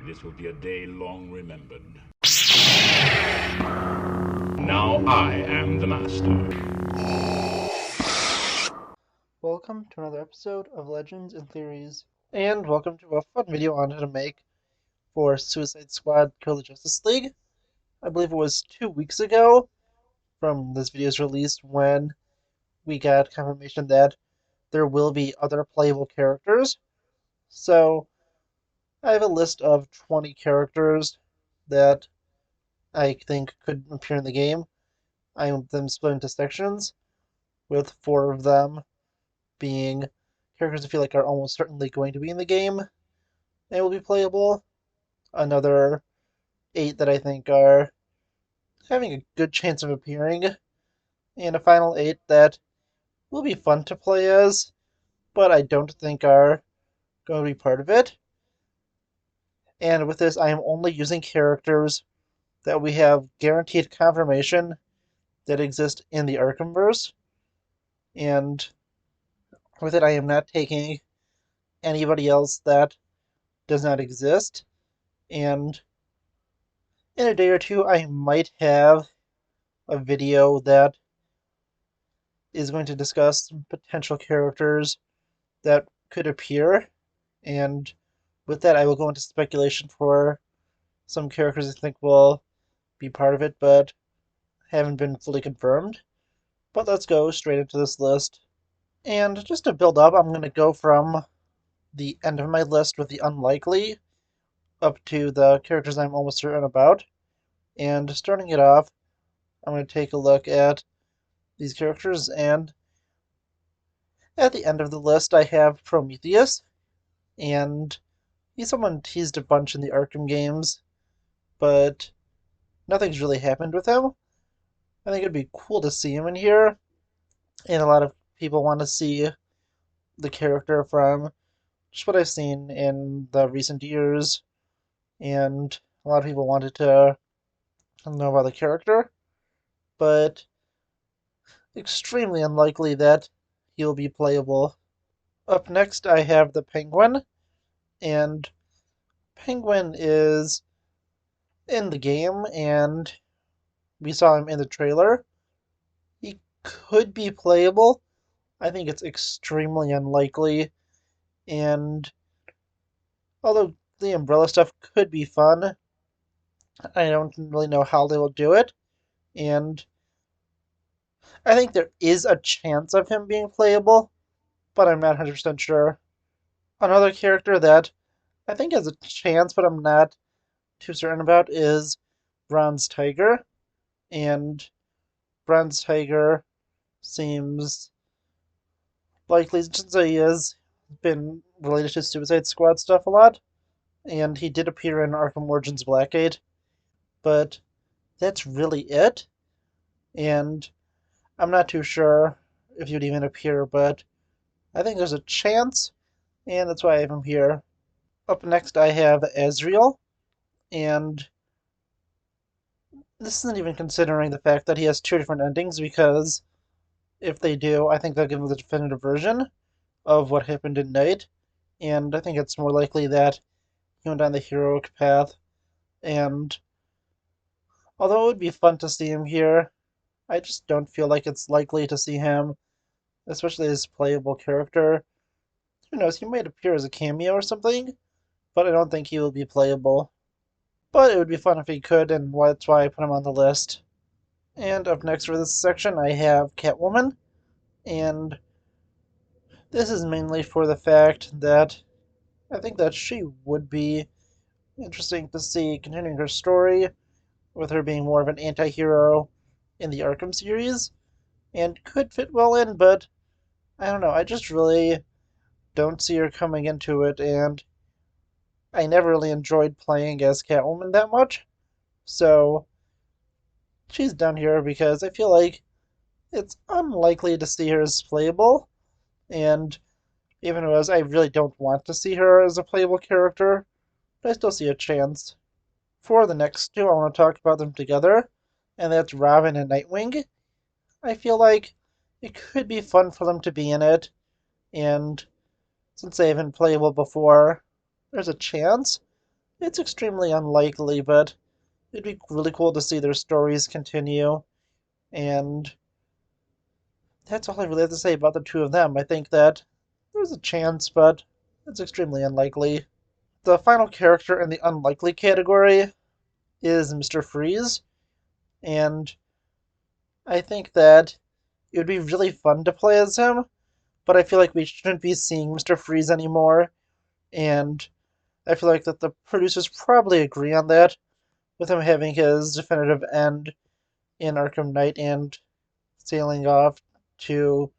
This will be a day long remembered. Now I am the master. Welcome to another episode of Legends and Theories, and welcome to a fun video on how to make for Suicide Squad Kill the Justice League. I believe it was 2 weeks ago from this video's release when we got confirmation that there will be other playable characters. So I have a list of 20 characters that I think could appear in the game. I have them split into sections, with 4 of them being characters I feel like are almost certainly going to be in the game and will be playable. Another 8 that I think are having a good chance of appearing, and a final 8 that will be fun to play as, but I don't think are going to be part of it. And with this, I am only using characters that we have guaranteed confirmation that exist in the Arkhamverse, and with it, I am not taking anybody else that does not exist. And in a day or two, I might have a video that is going to discuss some potential characters that could appear, and with that, I will go into speculation for some characters I think will be part of it, but haven't been fully confirmed. But let's go straight into this list. And just to build up, I'm going to go from the end of my list with the unlikely up to the characters I'm almost certain about. And starting it off, I'm going to take a look at these characters, and at the end of the list, I have Prometheus, and he's someone teased a bunch in the Arkham games, but nothing's really happened with him. I think it'd be cool to see him in here, and a lot of people want to see the character from just what I've seen in the recent years, and a lot of people wanted to know about the character, but extremely unlikely that he'll be playable. Up next, I have the Penguin, and Penguin is in the game, and we saw him in the trailer. He could be playable. I think it's extremely unlikely, and although the umbrella stuff could be fun, I don't really know how they will do it, and I think there is a chance of him being playable, but I'm not 100% sure. Another character that I think has a chance, but I'm not too certain about, is Bronze Tiger, and Bronze Tiger seems likely since he has been related to Suicide Squad stuff a lot, and he did appear in Arkham Origins Blackgate, but that's really it. And I'm not too sure if he would even appear, but I think there's a chance, and that's why I have him here. Up next, I have Azrael, and this isn't even considering the fact that he has 2 different endings, because if they do, I think they'll give him the definitive version of what happened in Night, and I think it's more likely that he went down the heroic path, and although it would be fun to see him here, I just don't feel like it's likely to see him, especially as a playable character. Who knows, he might appear as a cameo or something, but I don't think he will be playable. But it would be fun if he could, and that's why I put him on the list. And up next for this section, I have Catwoman, and this is mainly for the fact that I think that she would be interesting to see continuing her story, with her being more of an anti hero in the Arkham series, and could fit well in, but I don't know, I just really don't see her coming into it, and I never really enjoyed playing as Catwoman that much, so she's down here because I feel like it's unlikely to see her as playable, and even as I really don't want to see her as a playable character, but I still see a chance. For the next two, I want to talk about them together, and that's Robin and Nightwing. I feel like it could be fun for them to be in it, and since they haven't playable before, there's a chance. it's extremely unlikely, but it'd be really cool to see their stories continue. And that's all I really have to say about the two of them. I think that there's a chance, but it's extremely unlikely. The final character in the unlikely category is Mr. Freeze, and I think that it would be really fun to play as him, but I feel like we shouldn't be seeing Mr. Freeze anymore, and I feel like that the producers probably agree on that, with him having his definitive end in Arkham Knight and sailing off to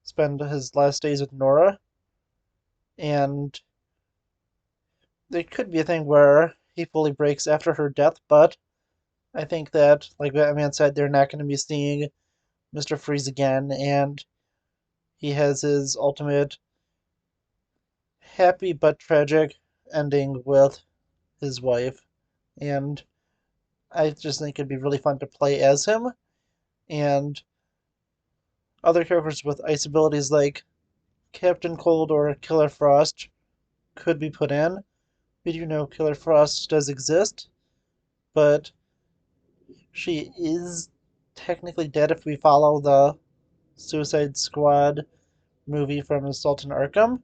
spend his last days with Nora. And there could be a thing where he fully breaks after her death, but I think that, like Batman said, they're not going to be seeing Mr. Freeze again, and he has his ultimate happy but tragic ending with his wife. And I just think it'd be really fun to play as him. And other characters with ice abilities like Captain Cold or Killer Frost could be put in. We do know Killer Frost does exist, but she is technically dead if we follow the Suicide Squad movie from Assault on Arkham.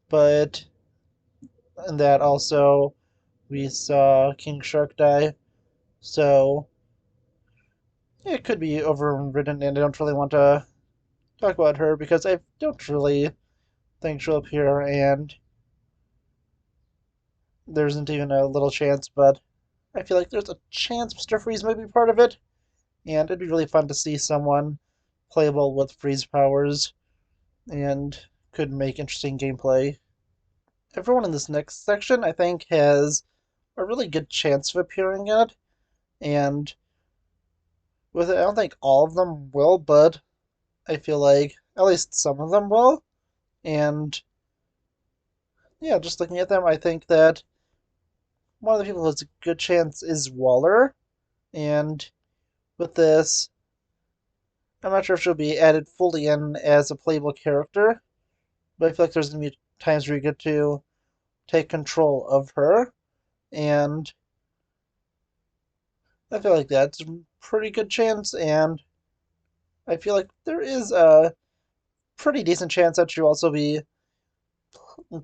But in that also, we saw King Shark die, so it could be overridden, and I don't really want to talk about her because I don't really think she'll appear, and there isn't even a little chance, but I feel like there's a chance Mr. Freeze might be part of it, and it'd be really fun to see someone playable with Freeze powers, and could make interesting gameplay. Everyone in this next section, I think, has a really good chance of appearing in it, and with it, I don't think all of them will, but I feel like at least some of them will, and yeah, just looking at them, I think that one of the people who has a good chance is Waller, and with this, I'm not sure if she'll be added fully in as a playable character, but I feel like there's going to be times where you get to take control of her, and I feel like that's a pretty good chance, and I feel like there is a pretty decent chance that she'll also be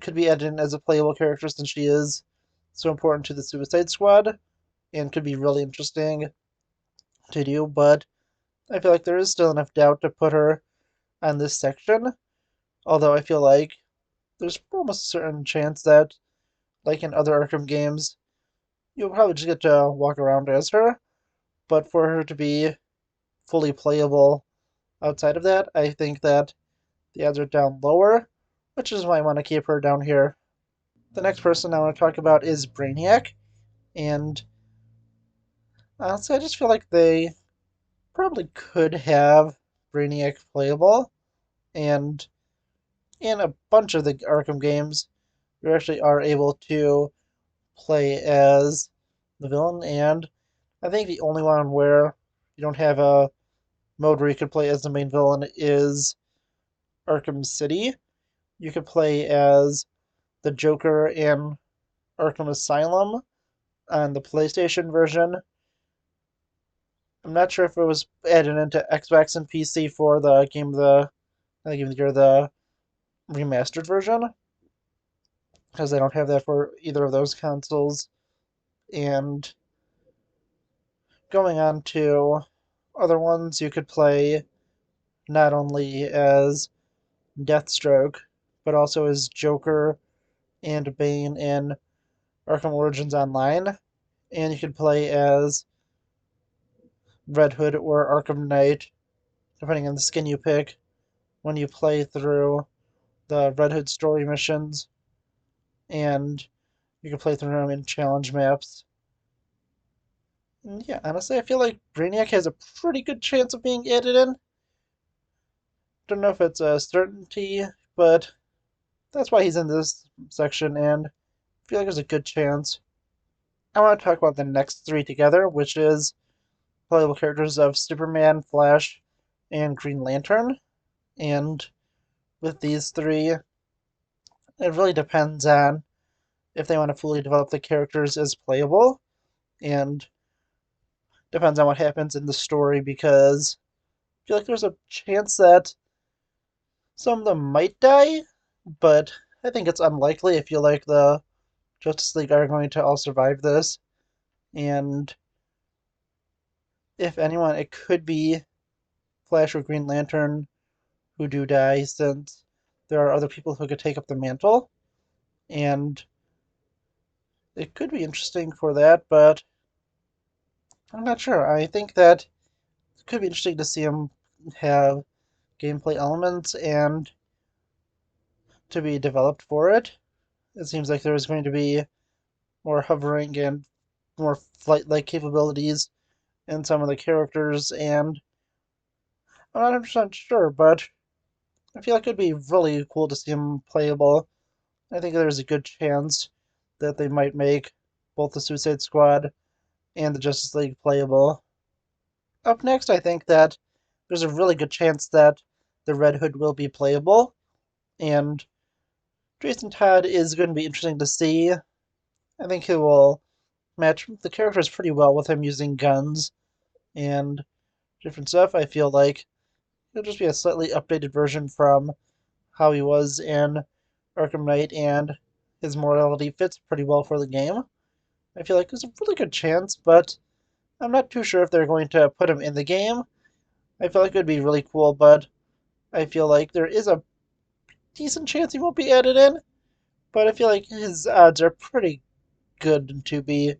could be added in as a playable character since she is so important to the Suicide Squad and could be really interesting to do, but I feel like there is still enough doubt to put her on this section, although I feel like there's almost a certain chance that, like in other Arkham games, you'll probably just get to walk around as her, but for her to be fully playable outside of that, I think that the odds are down lower, which is why I want to keep her down here. The next person I want to talk about is Brainiac, and honestly, I just feel like they probably could have Brainiac playable, and in a bunch of the Arkham games, you actually are able to play as the villain, and I think the only one where you don't have a mode where you could play as the main villain is Arkham City. You could play as the Joker in Arkham Asylum on the PlayStation version. I'm not sure if it was added into Xbox and PC for the game of the year, the remastered version, because they don't have that for either of those consoles. And going on to other ones, you could play not only as Deathstroke, but also as Joker and Bane in Arkham Origins Online. And you could play as Red Hood or Arkham Knight, depending on the skin you pick, when you play through the Red Hood story missions. And you can play through them in challenge maps. And yeah, honestly, I feel like Brainiac has a pretty good chance of being added in. Don't know if it's a certainty, but that's why he's in this section, and I feel like there's a good chance. I want to talk about the next three together, which is playable characters of Superman, Flash, and Green Lantern. And with these three, it really depends on if they want to fully develop the characters as playable, and depends on what happens in the story because I feel like there's a chance that some of them might die, but I think it's unlikely. I feel like the Justice League are going to all survive this, and if anyone, it could be Flash or Green Lantern who do die, since there are other people who could take up the mantle, and it could be interesting for that, but I'm not sure. I think that it could be interesting to see them have gameplay elements and to be developed for it. It seems like there's going to be more hovering and more flight-like capabilities in some of the characters, and I'm not 100% sure, but I feel like it'd be really cool to see them playable. I think there's a good chance that they might make both the Suicide Squad and the Justice League playable. Up next, I think that there's a really good chance that the Red Hood will be playable, and Jason Todd is going to be interesting to see. I think he will match the characters pretty well with him using guns and different stuff. I feel like it'll just be a slightly updated version from how he was in Arkham Knight, and his morality fits pretty well for the game. I feel like there's a really good chance, but I'm not too sure if they're going to put him in the game. I feel like it would be really cool, but I feel like there is a decent chance he won't be added in. But I feel like his odds are pretty good to be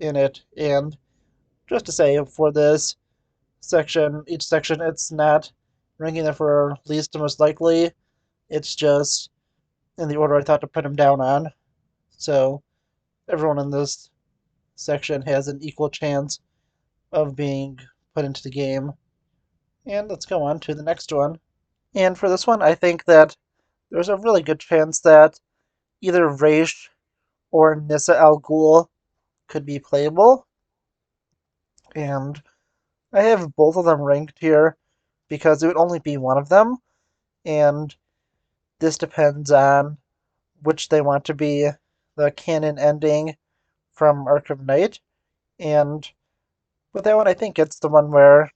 in it. And just to say, for this each section, it's not ranking them for least to most likely. It's just in the order I thought to put him down on. So everyone in this section has an equal chance of being put into the game. And let's go on to the next one. And for this one, I think that there's a really good chance that either Raish or Nissa Al Ghul could be playable. And I have both of them ranked here because it would only be one of them. And this depends on which they want to be the canon ending from Arkham Knight. And with that one, I think it's the one where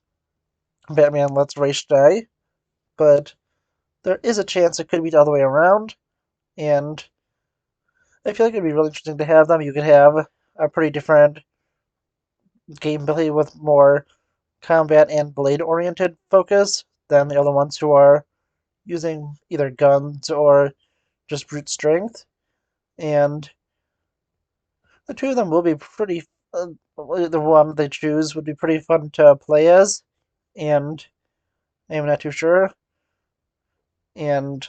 Batman lets Raish die. But there is a chance it could be the other way around. And I feel like it'd be really interesting to have them. You could have a pretty different gameplay with more combat and blade oriented focus than the other ones who are using either guns or just brute strength. And the two of them will be pretty. The one they choose would be pretty fun to play as, and I'm not too sure. And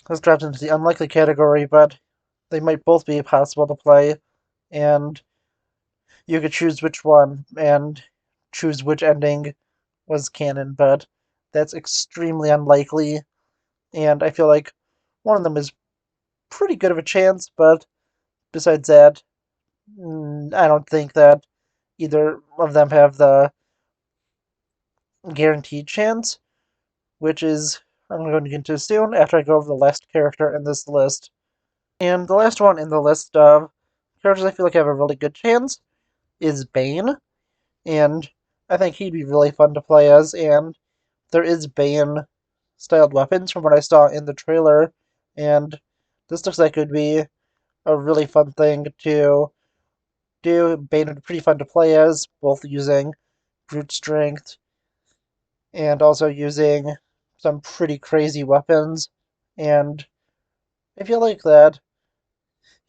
this drops into the unlikely category, but they might both be possible to play, and you could choose which one and choose which ending was canon, but that's extremely unlikely, and I feel like one of them is pretty good of a chance, but besides that, I don't think that either of them have the guaranteed chance, which is I'm going to get into soon after I go over the last character in this list. And the last one in the list of characters I feel like have a really good chance is Bane, and I think he'd be really fun to play as, and there is Bane styled weapons from what I saw in the trailer, and this looks like it would be a really fun thing to do. Bane would be pretty fun to play as, both using brute strength and also using some pretty crazy weapons, and I feel like that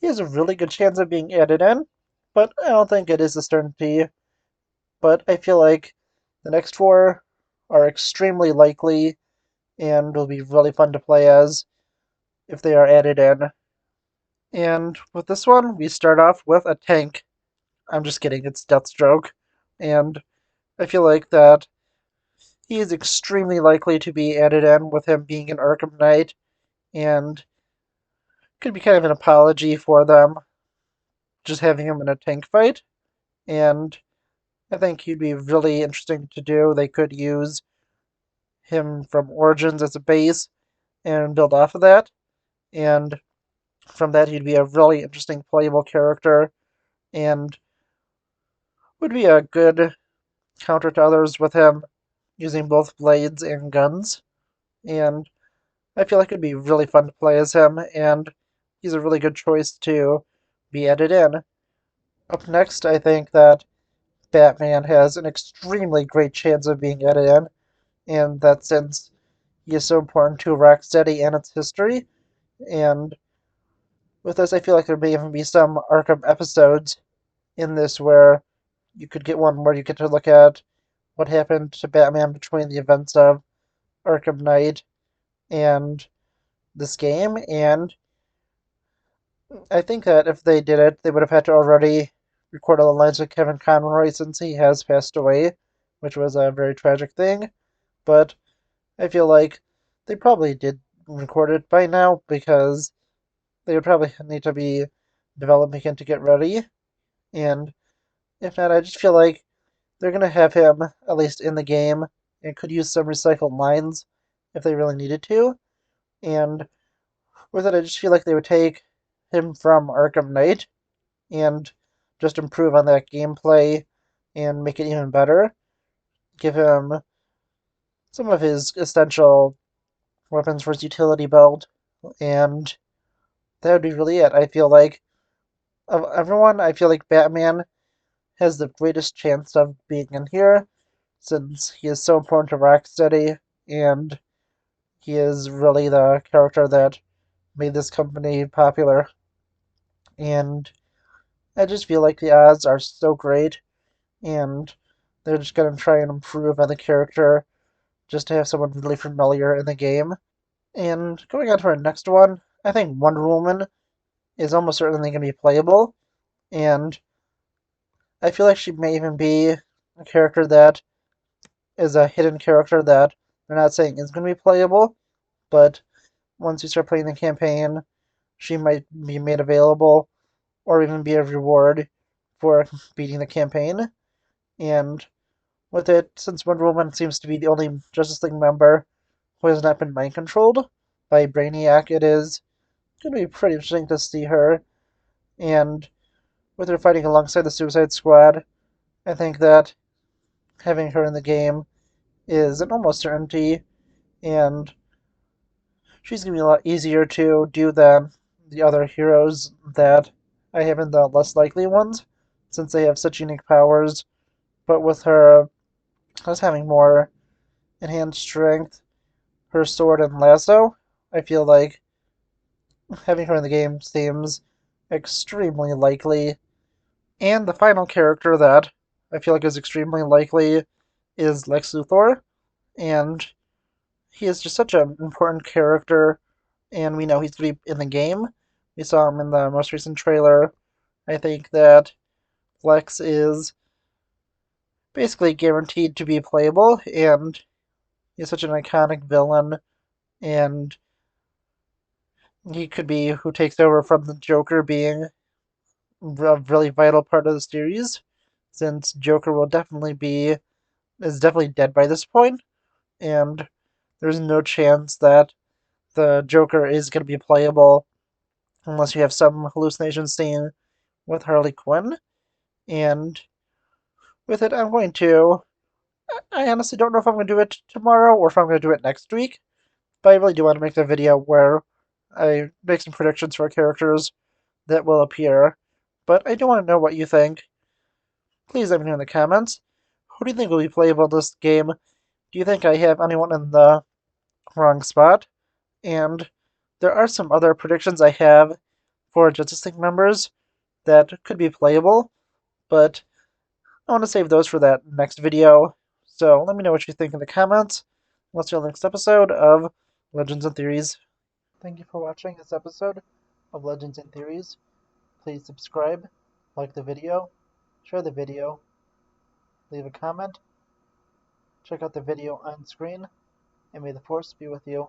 he has a really good chance of being added in, but I don't think it is a certainty. But I feel like the next four are extremely likely and will be really fun to play as if they are added in. And with this one, we start off with a tank. I'm just kidding, it's Deathstroke. And I feel like that he is extremely likely to be added in with him being an Arkham Knight, and could be kind of an apology for them just having him in a tank fight. And I think he'd be really interesting to do. They could use him from Origins as a base and build off of that. And from that, he'd be a really interesting playable character and would be a good counter to others with him using both blades and guns. And I feel like it'd be really fun to play as him, and he's a really good choice to be added in. Up next, I think that Batman has an extremely great chance of being added in, and that since he is so important to Rocksteady and its history, and with this, I feel like there may even be some Arkham episodes in this where you could get one where you get to look at what happened to Batman between the events of Arkham Knight and this game, and I think that if they did it, they would have had to already record all the lines with Kevin Conroy since he has passed away, which was a very tragic thing. But I feel like they probably did record it by now because they would probably need to be developing it to get ready. And if not, I just feel like they're going to have him at least in the game and could use some recycled lines if they really needed to. And with it, I just feel like they would take him from Arkham Knight and just improve on that gameplay and make it even better. Give him some of his essential weapons for his utility belt, and that would be really it. I feel like of everyone, I feel like Batman has the greatest chance of being in here since he is so important to Rocksteady and he is really the character that made this company popular. And I just feel like the odds are so great, and they're just going to try and improve on the character just to have someone really familiar in the game. And going on to our next one, I think Wonder Woman is almost certainly going to be playable, and I feel like she may even be a character that is a hidden character that they're not saying is going to be playable, but once you start playing the campaign, she might be made available or even be a reward for beating the campaign. And with it, since Wonder Woman seems to be the only Justice League member who has not been mind controlled by Brainiac, it is going to be pretty interesting to see her. And with her fighting alongside the Suicide Squad, I think that having her in the game is an almost certainty, and she's going to be a lot easier to do than the other heroes that I have in the less likely ones, since they have such unique powers. But with her just having more enhanced strength, her sword and lasso, I feel like having her in the game seems extremely likely. And the final character that I feel like is extremely likely is Lex Luthor, and he is just such an important character, and we know he's going to be in the game. We saw him in the most recent trailer. I think that Lex is basically guaranteed to be playable, and he's such an iconic villain, and he could be who takes over from the Joker being a really vital part of the series, since Joker will definitely be is definitely dead by this point, and there's no chance that the Joker is going to be playable unless you have some hallucination scene with Harley Quinn. And with it, I'm going to. I honestly don't know if I'm going to do it tomorrow or if I'm going to do it next week, but I really do want to make the video where I make some predictions for characters that will appear. But I do want to know what you think. Please let me know in the comments. Who do you think will be playable in this game? Do you think I have anyone in the wrong spot? And there are some other predictions I have for Justice League members that could be playable, but I want to save those for that next video. So let me know what you think in the comments. Let's see you on the next episode of Legends and Theories. Thank you for watching this episode of Legends and Theories. Please subscribe, like the video, share the video, leave a comment, check out the video on screen, and may the Force be with you.